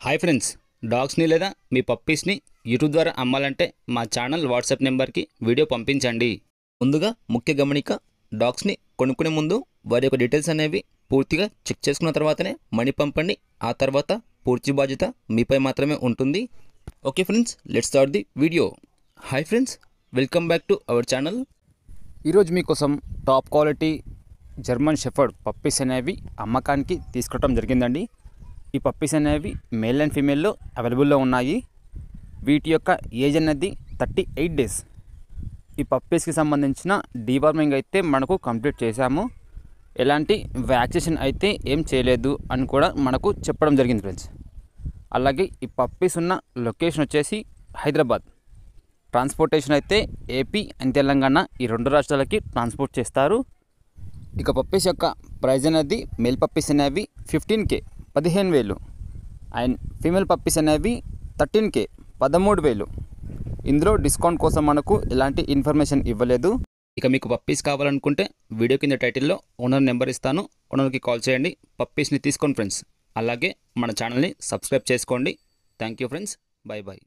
Hi friends, డాగ్స్ని లేదా మీ పప్పీస్ని YouTube ద్వారా అమ్మాలంటే మా ఛానల్ వాట్సాప్ నెంబర్కి వీడియో పంపించండి. ముందుగా ముఖ్య గమనిక, డాగ్స్ని కొనుక్కునే ముందు వారి యొక్క డీటెయిల్స్ అనేవి పూర్తిగా చెక్ చేసుకున్న తర్వాతనే మనీ పంపండి. ఆ తర్వాత పూర్తి బాధ్యత మీపై మాత్రమే ఉంటుంది. Okay friends, let's start the video. Hi friends, welcome back to our channel. ఈరోజు మీకోసం top quality German shepherd puppies అనేవి అమ్మకానికి తీసుకురావడం జరిగిందండి. ఈ పప్పీస్ అనేవి మేల్ అండ్ ఫీమేల్లో అవైలబుల్లో ఉన్నాయి. వీటి యొక్క ఏజ్ అనేది 38 డేస్. ఈ పప్పీస్కి సంబంధించిన డీవార్మింగ్ అయితే మనకు కంప్లీట్ చేశాము. ఎలాంటి వ్యాక్సినేషన్ అయితే ఏం చేయలేదు అని కూడా మనకు చెప్పడం జరిగింది ఫ్రెండ్స్. అలాగే ఈ పప్పీస్ ఉన్న లొకేషన్ వచ్చేసి హైదరాబాద్. ట్రాన్స్పోర్టేషన్ అయితే ఏపీ అండ్ తెలంగాణ ఈ రెండు రాష్ట్రాలకి ట్రాన్స్పోర్ట్ చేస్తారు. ఇక పప్పీస్ యొక్క ప్రైజ్ అనేది మేల్ పప్పీస్ అనేవి 15K 15,000 అండ్ ఫీమేల్ పప్పీస్ అనేవి 13K 13,000. ఇందులో డిస్కౌంట్ కోసం మనకు ఎలాంటి ఇన్ఫర్మేషన్ ఇవ్వలేదు. ఇక మీకు పప్పీస్ కావాలనుకుంటే వీడియో కింద టైటిల్లో ఓనర్ నెంబర్ ఇస్తాను, ఓనర్కి కాల్ చేయండి, పప్పీస్ని తీసుకోండి ఫ్రెండ్స్. అలాగే మన ఛానల్ని సబ్స్క్రైబ్ చేసుకోండి. Thank you friends, by by.